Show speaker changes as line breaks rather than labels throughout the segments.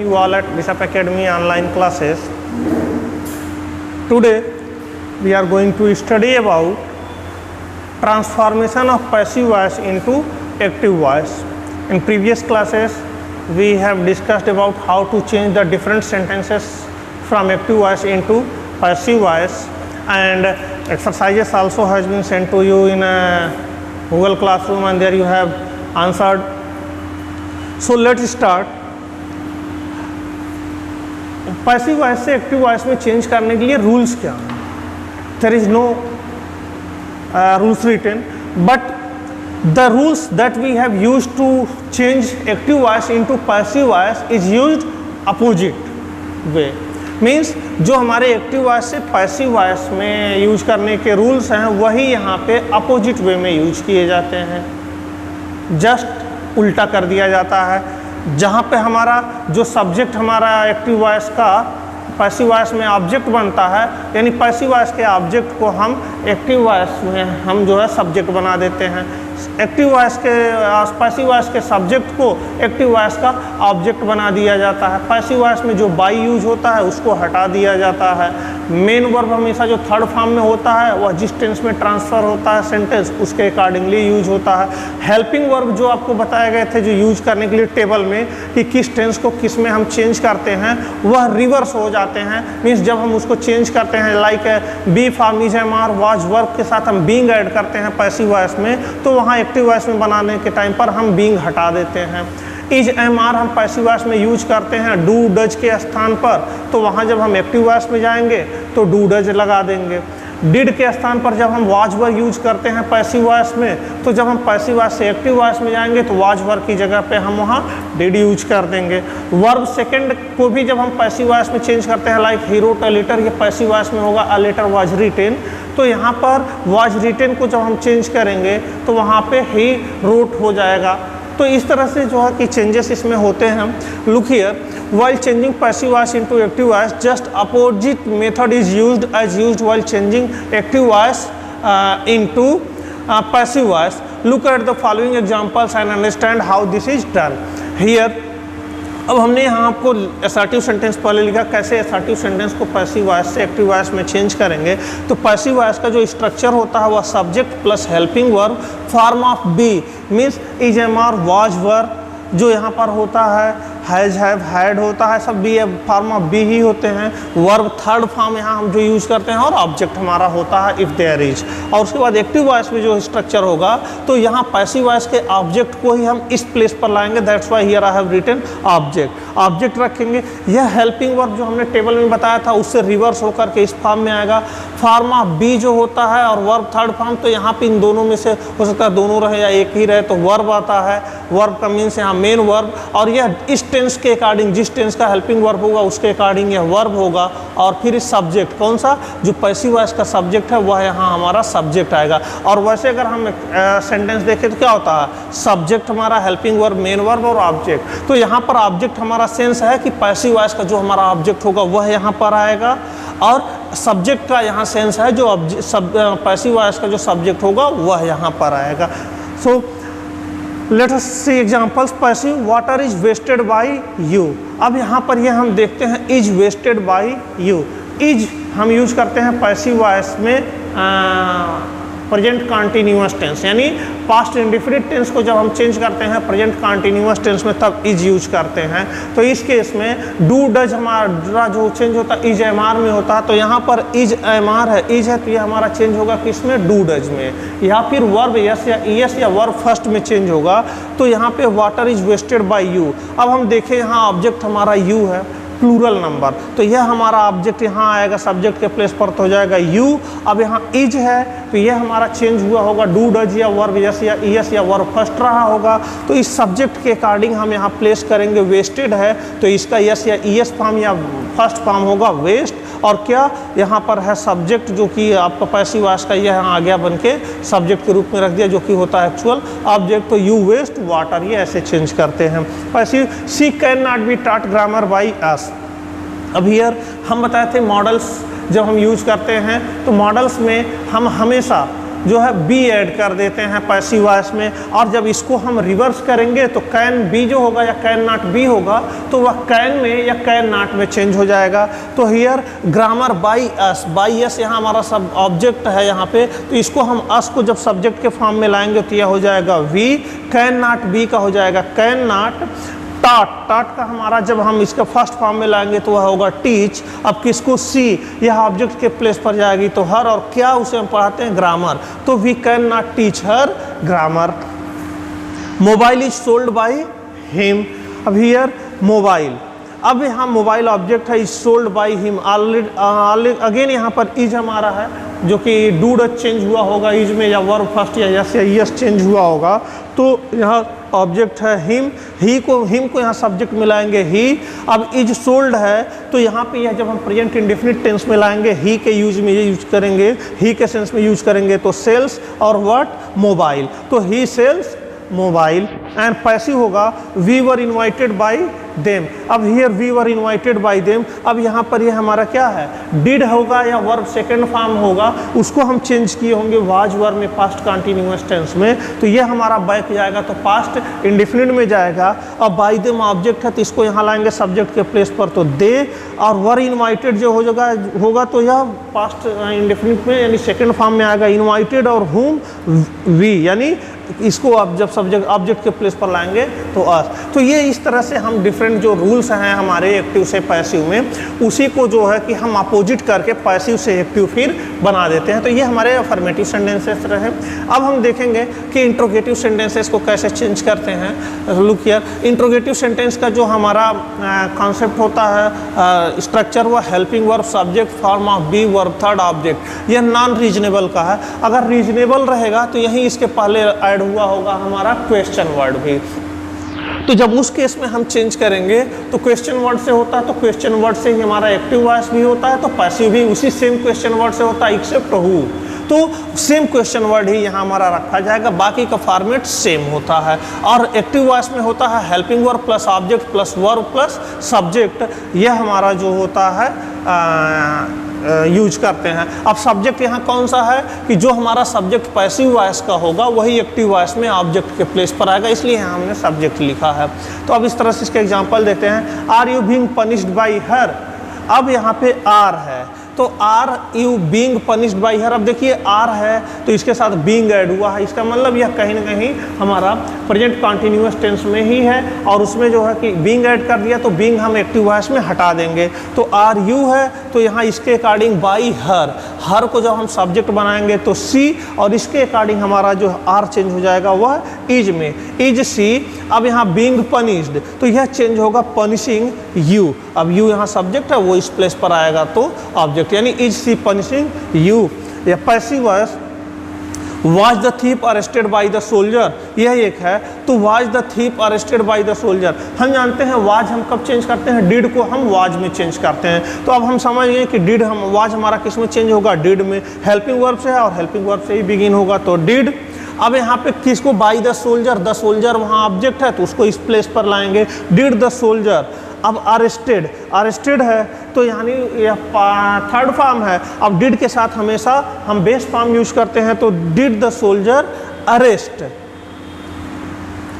you all at Bishop Academy online classes. Today we are going to study about transformation of passive voice into active voice. In previous classes we have discussed about how to change the different sentences from active voice into passive voice, and exercises also has been sent to you in a Google Classroom, and there you have answered. So let's start. Passive voice से active voice में change करने के लिए rules क्या हैं? There is no rules written, but the rules that we have used to change active voice into passive voice is used opposite way. Means जो हमारे active voice से पैसिव वॉइस में यूज करने के रूल्स हैं वही यहाँ पे अपोजिट वे में यूज किए जाते हैं. जस्ट उल्टा कर दिया जाता है. जहाँ पे हमारा जो सब्जेक्ट हमारा एक्टिव वॉइस का पैसिव वॉइस में ऑब्जेक्ट बनता है, यानी पैसिव वॉइस के ऑब्जेक्ट को हम एक्टिव वॉइस में हम जो है सब्जेक्ट बना देते हैं. एक्टिव वॉइस के पैसिव वॉइस के सब्जेक्ट को एक्टिव वॉइस का ऑब्जेक्ट बना दिया जाता है. पैसिव वॉइस में जो बाई यूज होता है उसको हटा दिया जाता है. मेन वर्ब हमेशा जो थर्ड फॉर्म में होता है वह जिस टेंस में ट्रांसफ़र होता है सेंटेंस उसके अकॉर्डिंगली यूज होता है. हेल्पिंग वर्ब जो आपको बताए गए थे जो यूज करने के लिए टेबल में कि किस टेंस को किस में हम चेंज करते हैं वह रिवर्स हो जाते हैं. मीन्स जब हम उसको चेंज करते हैं like be form is am are was verb के साथ हम बीइंग ऐड करते हैं पैसिव वॉइस में, तो वहाँ एक्टिव वॉइस में बनाने के टाइम पर हम बीइंग हटा देते हैं. इज एम आर हम पैसिव वॉइस में यूज करते हैं डू डज के स्थान पर, तो वहाँ जब हम एक्टिव वॉइस में जाएंगे तो डू डज लगा देंगे. डिड के स्थान पर जब हम वाज वर यूज करते हैं पैसिव वॉइस में, तो जब हम पैसिव वॉइस से एक्टिव वॉइस में जाएंगे तो वाज वर की जगह पे हम वहाँ डिड यूज कर देंगे. वर्ब सेकंड को भी जब हम पैसिव वॉइस में चेंज करते हैं like he wrote a letter, ये पैसिव वॉइस में होगा. अ लेटर वाज रिटेन, तो यहाँ पर वाज रिटेन को जब हम चेंज करेंगे तो वहाँ पे ही रोट हो जाएगा. तो इस तरह से जो है कि चेंजेस इसमें होते हैं. Look here, while changing passive voice into active voice, just opposite method is used as used while changing active voice into passive voice. Look at the following examples and understand how this is done. Here, अब हमने यहाँ आपको assertive sentence पहले लिखा, कैसे assertive sentence को passive voice से active voice में चेंज करेंगे. तो पैसिव वॉइस का जो स्ट्रक्चर होता है वह subject plus helping verb form of be means is am are was were जो यहाँ पर होता है, हैज हैव हैड होता है, सब बी फॉर्म ऑफ बी ही होते हैं. वर्ब थर्ड फॉर्म यहाँ हम जो यूज़ करते हैं और ऑब्जेक्ट हमारा होता है इफ़ देयर इज. और उसके बाद एक्टिव वॉइस में जो स्ट्रक्चर होगा तो यहाँ पैसिव वॉइस के ऑब्जेक्ट को ही हम इस प्लेस पर लाएंगे. That's why here I have written object रखेंगे. यह हेल्पिंग वर्ब जो हमने टेबल में बताया था उससे रिवर्स होकर के इस फॉर्म में आएगा. फॉर्म ऑफ बी जो होता है और वर्ब थर्ड फॉर्म, तो यहाँ पे इन दोनों में से हो सकता है दोनों रहे या एक ही रहे, तो वर्ब आता है. वर्ब का मीन्स यहाँ मेन वर्ब, और यह इस टेंस के अकॉर्डिंग जिस टेंस का हेल्पिंग वर्ब होगा उसके अकॉर्डिंग यह वर्ब होगा. और फिर इस सब्जेक्ट कौन सा जो पैसिव वॉइस का सब्जेक्ट है वह यहाँ हमारा सब्जेक्ट आएगा. और वैसे अगर हम सेंटेंस देखें तो क्या होता है, सब्जेक्ट हमारा, हेल्पिंग वर्ब, मेन वर्ब और ऑब्जेक्ट. तो यहाँ पर ऑब्जेक्ट हमारा सेंस है कि पैसिव वॉइस का जो हमारा ऑब्जेक्ट होगा वह यहाँ पर आएगा, और सब्जेक्ट का यहाँ सेंस है जो पैसिव वॉइस का जो सब्जेक्ट होगा वह यहाँ पर आएगा. So let us see examples. Passive water is wasted by you. अब यहाँ पर ये हम देखते हैं is wasted by you. Is हम यूज करते हैं पैसिव वॉइस में प्रेजेंट कॉन्टिन्यूअस टेंस, यानी पास्ट इंडेफिनिट टेंस को जब हम चेंज करते हैं प्रेजेंट कॉन्टिन्यूअस टेंस में तब इज यूज करते हैं. तो इस केस में डू डज हमारा जो चेंज होता है इज एम आर में होता है. तो यहाँ पर इज एम आर है, इज है, तो ये हमारा चेंज होगा किस में, डू डज में. या फिर वर्ब यस या ईएस या वर्ब फर्स्ट में चेंज होगा. तो यहाँ पे water is wasted by you. अब हम देखें यहाँ ऑब्जेक्ट हमारा यू है, प्लूरल नंबर, तो यह हमारा ऑब्जेक्ट यहाँ आएगा, सब्जेक्ट के प्लेस पर तो हो जाएगा यू. अब यहाँ इज है तो यह हमारा चेंज हुआ होगा डू डज या वर्ब यस या ईएस या वर्ब फर्स्ट रहा होगा. तो इस सब्जेक्ट के अकॉर्डिंग हम यहाँ प्लेस करेंगे. वेस्टेड है तो इसका यस या ईएस फॉर्म या फर्स्ट फॉर्म होगा वेस्ट. और क्या यहाँ पर है सब्जेक्ट जो कि आपका पैसिव वॉइस का यह यहाँ आ गया बन के सब्जेक्ट के रूप में रख दिया जो कि होता है एक्चुअल ऑब्जेक्ट. तो यू वेस्ट वाटर, ये ऐसे चेंज करते हैं. Passive she can not be taught grammar by us. अब हियर हम बताए थे मॉडल्स जब हम यूज करते हैं तो मॉडल्स में हम हमेशा जो है बी ऐड कर देते हैं पैसिव वॉइस में, और जब इसको हम रिवर्स करेंगे तो कैन बी जो होगा या कैन नॉट बी होगा तो वह कैन में या कैन नॉट में चेंज हो जाएगा। तो हियर ग्रामर बाई एस यहाँ हमारा सब ऑब्जेक्ट है यहाँ पे, तो इसको हम अस को जब सब्जेक्ट के फॉर्म में लाएंगे तो यह हो जाएगा वी, कैन नॉट बी का हो जाएगा कैन नॉट, टाट का हमारा जब हम इसका फर्स्ट फॉर्म में लाएंगे तो वह होगा टीच। अब किसको सी, यह ऑब्जेक्ट के प्लेस पर जाएगी तो हर, और क्या उसे हम पढ़ाते हैं ग्रामर, तो we can not teach her grammar. Mobile is sold by him, अब हियर मोबाइल, अब यहाँ मोबाइल ऑब्जेक्ट है, is sold by him, again यहाँ पर इज हमारा है जो कि डू डज चेंज हुआ होगा इज में, या वर्ब फर्स्ट या यस या यस चेंज हुआ होगा, तो यहाँ ऑब्जेक्ट है हिम, हिम को यहाँ सब्जेक्ट मिलाएंगे ही। अब इज सोल्ड है तो यहाँ पे यह जब हम प्रेजेंट इंडेफिनिट टेंस में लाएंगे ही के यूज में यूज करेंगे, ही के सेंस में यूज करेंगे तो सेल्स और व्हाट मोबाइल, तो he sells mobile. And passive होगा we were invited by them, अब here we were invited by them, अब यहाँ पर ये हमारा क्या है डिड होगा या वर्ब सेकंड फॉर्म होगा, उसको हम चेंज किए होंगे वाज वर में पास्ट कंटिन्यूअस टेंस में, तो ये हमारा बैक जाएगा तो पास्ट इंडेफिनिट में जाएगा। अब बाय देम ऑब्जेक्ट है तो इसको यहाँ लाएंगे सब्जेक्ट के प्लेस पर तो दे, और वर इन्वाइटेड जो होगा तो यह पास्ट इंडेफिनिट में यानी सेकेंड फॉर्म में आएगा इन्वाइटेड, और हुम वी, यानी इसको आप जब सब्जेक्ट ऑब्जेक्ट के प्लेस पर लाएंगे तो अस। तो ये इस तरह से हम डिफरेंट जो रूल्स हैं हमारे एक्टिव से पैसिव में, उसी को जो है कि हम अपोजिट करके पैसिव से एक्टिव फिर बना देते हैं। तो ये हमारे अफर्मेटिव सेंटेंसेस रहे। अब हम देखेंगे कि इंट्रोगेटिव सेंटेंसेस को कैसे चेंज करते हैं। लुक हियर, इंट्रोगेटिव सेंटेंस का जो हमारा कॉन्सेप्ट होता है, स्ट्रक्चर हुआ helping verb, subject, form of be, verb, third object, यह नॉन रीजनेबल का है। अगर रीजनेबल रहेगा तो यही इसके पहले ऐड हुआ होगा हमारा क्वेश्चन वर्ड भी, तो जब उस केस में हम चेंज करेंगे तो क्वेश्चन वर्ड से होता है, तो क्वेश्चन वर्ड से ही हमारा एक्टिव वॉइस भी होता है, तो पैसिव भी उसी सेम क्वेश्चन वर्ड से होता है एक्सेप्ट हु, तो सेम क्वेश्चन वर्ड ही यहाँ हमारा रखा जाएगा, बाकी का फॉर्मेट सेम होता है। और एक्टिव वॉइस में होता है helping verb plus object plus verb plus subject, यह हमारा जो होता है यूज करते हैं। अब सब्जेक्ट यहाँ कौन सा है कि जो हमारा सब्जेक्ट पैसिव वॉइस का होगा वही एक्टिव वॉइस में ऑब्जेक्ट के प्लेस पर आएगा, इसलिए यहाँ हमने सब्जेक्ट लिखा है। तो अब इस तरह से इसके एग्जांपल देते हैं। Are you being punished by her, अब यहाँ पे आर है तो are you being punished by her, अब देखिए आर है तो इसके साथ बीइंग ऐड हुआ है, इसका मतलब यह कहीं ना कहीं हमारा प्रेजेंट कंटिन्यूअस टेंस में ही है, और उसमें जो है कि बीइंग ऐड कर दिया तो बीइंग हम एक्टिव वॉइस में हटा देंगे। तो आर यू है तो यहाँ इसके अकॉर्डिंग बाय हर, हर को जब हम सब्जेक्ट बनाएंगे तो सी, और इसके अकॉर्डिंग हमारा जो आर चेंज हो जाएगा वह इज में, इज सी। अब यहाँ बीइंग पनिश्ड तो यह चेंज होगा पनिशिंग यू, अब यू यहाँ सब्जेक्ट है वो इस प्लेस पर आएगा तो ऑब्जेक्ट, यानी इज सी पनिशिंग यू। या passive voice was the thief arrested by the soldier, यह एक है, तो was the thief arrested by the soldier, हम जानते हैं वाज हम कब चेंज करते हैं, डिड को हम वाज में चेंज करते हैं। तो अब हम समझ गए कि डिड हम वाज हमारा किस में चेंज होगा, डिड में, हेल्पिंग वर्ब से है और हेल्पिंग वर्ब से ही बिगिन होगा तो डिड। अब यहाँ पे किसको बाय द सोल्जर वहाँ ऑब्जेक्ट है तो उसको इस प्लेस पर लाएंगे, डिड द सोल्जर। अब अरेस्टेड है तो यानी यह थर्ड फॉर्म है, अब डिड के साथ हमेशा हम बेस फॉर्म यूज करते हैं, तो did the soldier arrest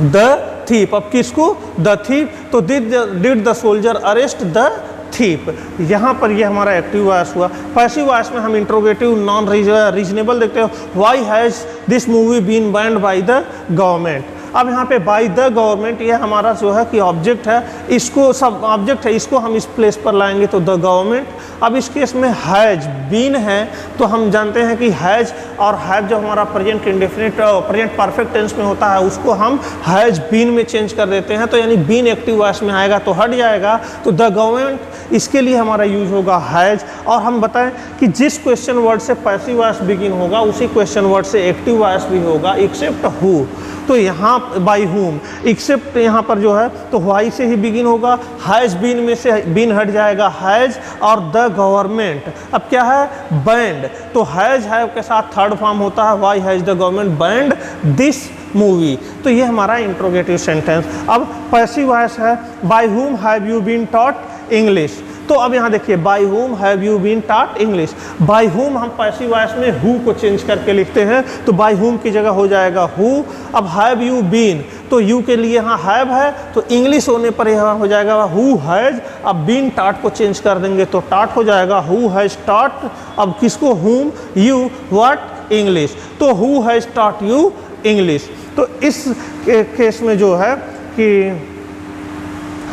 the thief, अब किसको द थीप, तो did the soldier arrest the thief, यहाँ पर ये हमारा एक्टिव वॉइस हुआ। पैसिव वॉइस में हम इंट्रोगेटिव नॉन रीजनेबल देखते हैं, why has this movie been banned by the government. अब यहाँ पे बाय द गवर्नमेंट ये हमारा जो है कि ऑब्जेक्ट है, इसको सब ऑब्जेक्ट है, इसको हम इस प्लेस पर लाएंगे तो द गवर्नमेंट। अब इस केस में हैज बीन है तो हम जानते हैं कि हैज और हैव जो हमारा present indefinite present perfect tense में होता है उसको हम हैज बीन में चेंज कर देते हैं, तो यानी बीन एक्टिव वॉइस में आएगा तो हट जाएगा, तो द गवर्नमेंट इसके लिए हमारा यूज होगा हैज। और हम बताएं कि जिस क्वेश्चन वर्ड से पैसिव वॉइस बिगिन होगा उसी क्वेश्चन वर्ड से एक्टिव वॉइस भी होगा एक्सेप्ट हु, तो यहाँ बाय हुम, एक्सेप्ट यहाँ पर जो है तो वाई से ही बिगिन होगा, हैज बीन में से बीन हट जाएगा हैज, और द गवर्नमेंट अब क्या है बैंड, तो हैज हैव के साथ थर्ड फॉर्म होता है, why has the government banned this movie, तो ये हमारा इंट्रोगेटिव सेंटेंस। अब पैसिव वॉइस है by whom have you been taught English, तो अब यहाँ देखिए, by whom have you been taught English. By whom हम पैसिव वॉइस में हु को चेंज करके लिखते हैं, तो बाय हुम की जगह हो जाएगा हु। अब हैव यू बीन, तो यू के लिए यहाँ हैव है, तो इंग्लिश होने पर यहाँ हो जाएगा हु हैज। अब बीन टॉट को चेंज कर देंगे तो टॉट हो जाएगा हु हैज टॉट। अब किसको, हुम, यू, व्हाट, इंग्लिश, तो who has taught you English. तो इस केस में जो है कि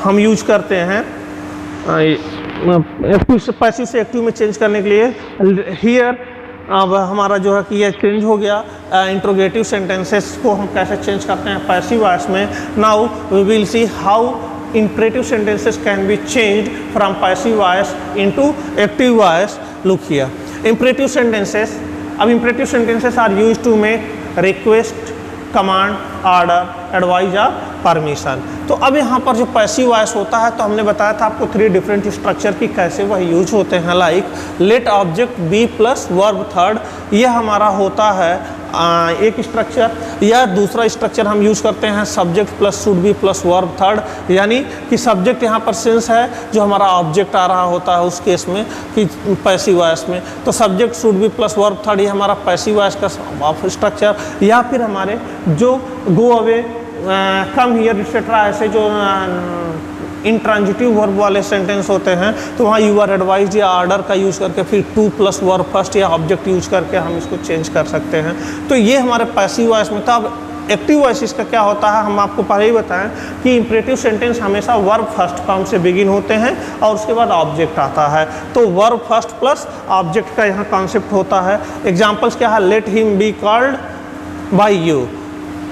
हम यूज करते हैं एक्टिव से पैसिव से एक्टिव में चेंज करने के लिए। हियर अब हमारा जो है कि ये चेंज हो गया। इंट्रोगेटिव सेंटेंसेस को हम कैसे चेंज करते हैं पैसिव वॉइस में। Now we will see how imperative sentences can be changed from passive voice into active voice. Look here, imperative sentences. अब imperative sentences are used to make request, command, order, advice या permission. तो अब यहाँ पर जो passive voice होता है, तो हमने बताया था आपको 3 डिफरेंट स्ट्रक्चर की कैसे वह यूज होते हैं। Like let object be plus verb third, यह हमारा होता है एक स्ट्रक्चर। या दूसरा स्ट्रक्चर हम यूज करते हैं subject plus should be plus verb third, यानी कि सब्जेक्ट यहाँ पर सेंस है, जो हमारा ऑब्जेक्ट आ रहा होता है उस केस में कि पैसिव वॉइस में, तो subject should be plus verb third, ये हमारा पैसिव वॉइस का स्ट्रक्चर। या फिर हमारे जो गो अवे, कम हियर एक्सेट्रा, ऐसे जो इंट्रांजिटिव वर्ब वाले सेंटेंस होते हैं, तो वहाँ यू आर एडवाइज्ड या ऑर्डर का यूज़ करके फिर टू प्लस वर्ब फर्स्ट या ऑब्जेक्ट यूज करके हम इसको चेंज कर सकते हैं। तो ये हमारे पैसिव वॉइस में था। अब एक्टिव वॉइस का क्या होता है, हम आपको पहले ही बताएं कि इंपरेटिव सेंटेंस हमेशा वर्ब फर्स्ट फॉर्म से बिगिन होते हैं और उसके बाद ऑब्जेक्ट आता है। तो वर्ब फर्स्ट प्लस ऑब्जेक्ट का यहाँ कॉन्सेप्ट होता है। एग्जाम्पल्स क्या है, let him be called by you.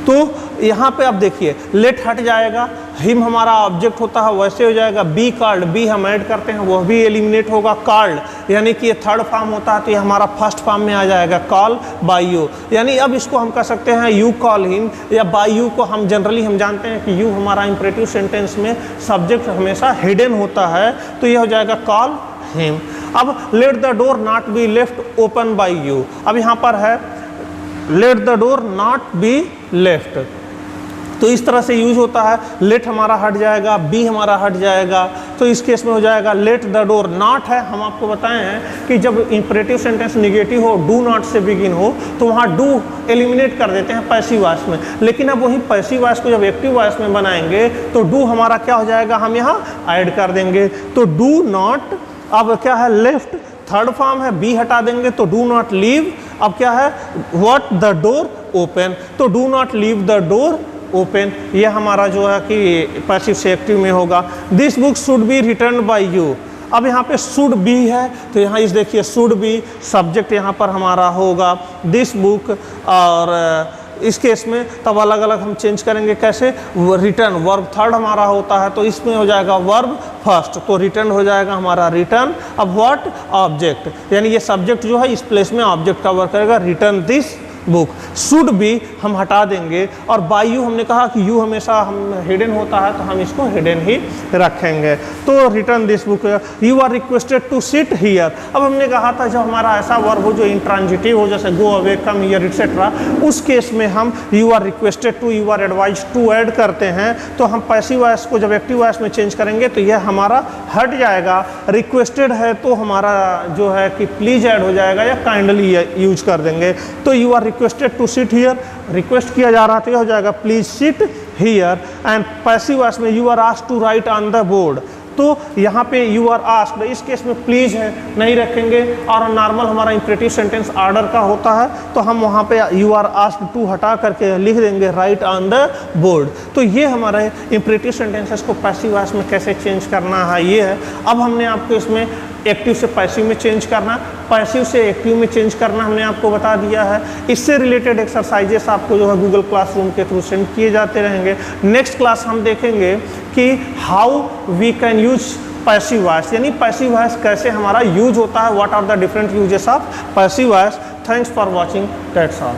तो यहाँ पे आप देखिए, लेट हट जाएगा, हिम हमारा ऑब्जेक्ट होता है, वैसे हो जाएगा बी कॉल्ड, बी हम ऐड करते हैं वह भी एलिमिनेट होगा। कॉल्ड यानी कि ये थर्ड फॉर्म होता है, तो ये हमारा फर्स्ट फॉर्म में आ जाएगा कॉल बाय यू। यानी अब इसको हम कह सकते हैं यू कॉल हिम, या बाय यू को हम जनरली हम जानते हैं कि यू हमारा इंपरेटिव सेंटेंस में सब्जेक्ट हमेशा हिडन होता है, तो ये हो जाएगा कॉल हिम। अब let the door not be left open by you. अब यहाँ पर है let the door not be left, तो इस तरह से यूज होता है। लेट हमारा हट जाएगा, बी हमारा हट जाएगा, तो इस केस में हो जाएगा लेट द डोर। नॉट है, हम आपको बताए हैं कि जब इंपरेटिव सेंटेंस निगेटिव हो, डू नॉट से बिगिन हो, तो वहाँ डू एलिमिनेट कर देते हैं पैसिव वॉइस में। लेकिन अब वही पैसिव वॉइस को जब एक्टिव वॉइस में बनाएंगे तो डू हमारा क्या हो जाएगा, हम यहाँ ऐड कर देंगे। तो डू नॉट, अब क्या है, लेफ्ट थर्ड फॉर्म है, बी हटा देंगे तो डू नॉट लीव। अब क्या है, व्हाट द डोर ओपन, तो do not leave the door open, ये हमारा जो है कि पैसिव से एक्टिव में होगा। This book should be return by you. अब यहाँ पे शुड बी है, तो यहाँ इस देखिए शुड बी सब्जेक्ट यहाँ पर हमारा होगा दिस बुक, और इस केस में तब अलग अलग हम चेंज करेंगे। कैसे, रिटर्न वर्ब थर्ड हमारा होता है, तो इसमें हो जाएगा वर्ब फर्स्ट, तो रिटर्न हो जाएगा हमारा रिटर्न। अब व्हाट, ऑब्जेक्ट, यानी ये सब्जेक्ट जो है इस प्लेस में ऑब्जेक्ट का वर्क करेगा, return this book. Should B हम हटा देंगे, और बाय यू हमने कहा कि यू हमेशा हम हिडन होता है, तो हम इसको हिडन ही रखेंगे। तो return this book, you are requested to sit here. अब हमने कहा था जब हमारा ऐसा वर्ब हो जो इंट्रांजिटिव हो, जैसे go away, come here etcetera, उस केस में हम you are requested to, you are advised to add करते हैं, तो हम पैसिव वॉइस को जब एक्टिव वॉइस में चेंज करेंगे तो यह हमारा हट जाएगा। रिक्वेस्टेड है तो हमारा जो है कि प्लीज ऐड हो जाएगा या काइंडली यूज कर देंगे। तो you are requested to sit here, request किया जा रहा था, हो जाएगा please sit here. And passive voice में you are asked to write on the board, तो यहाँ पे यू आर आस्क्ड, इस केस में प्लीज है नहीं रखेंगे, और नॉर्मल हमारा इंपरेटिव सेंटेंस ऑर्डर का होता है, तो हम वहाँ पे यू आर आस्क्ड टू हटा करके लिख देंगे राइट ऑन द बोर्ड। तो ये हमारे इंपरेटिव सेंटेंसेस को पैसिव वॉइस में कैसे चेंज करना है ये है। अब हमने आपको इसमें एक्टिव से पैसिव में चेंज करना, पैसिव से एक्टिव में चेंज करना हमने आपको बता दिया है। इससे रिलेटेड एक्सरसाइजेस आपको जो है गूगल क्लासरूम के थ्रू सेंड किए जाते रहेंगे। नेक्स्ट क्लास हम देखेंगे कि how we can use passive voice, यानी पैसिव वॉइस कैसे हमारा यूज होता है, what are the different uses of passive voice. Thanks for watching, that's all.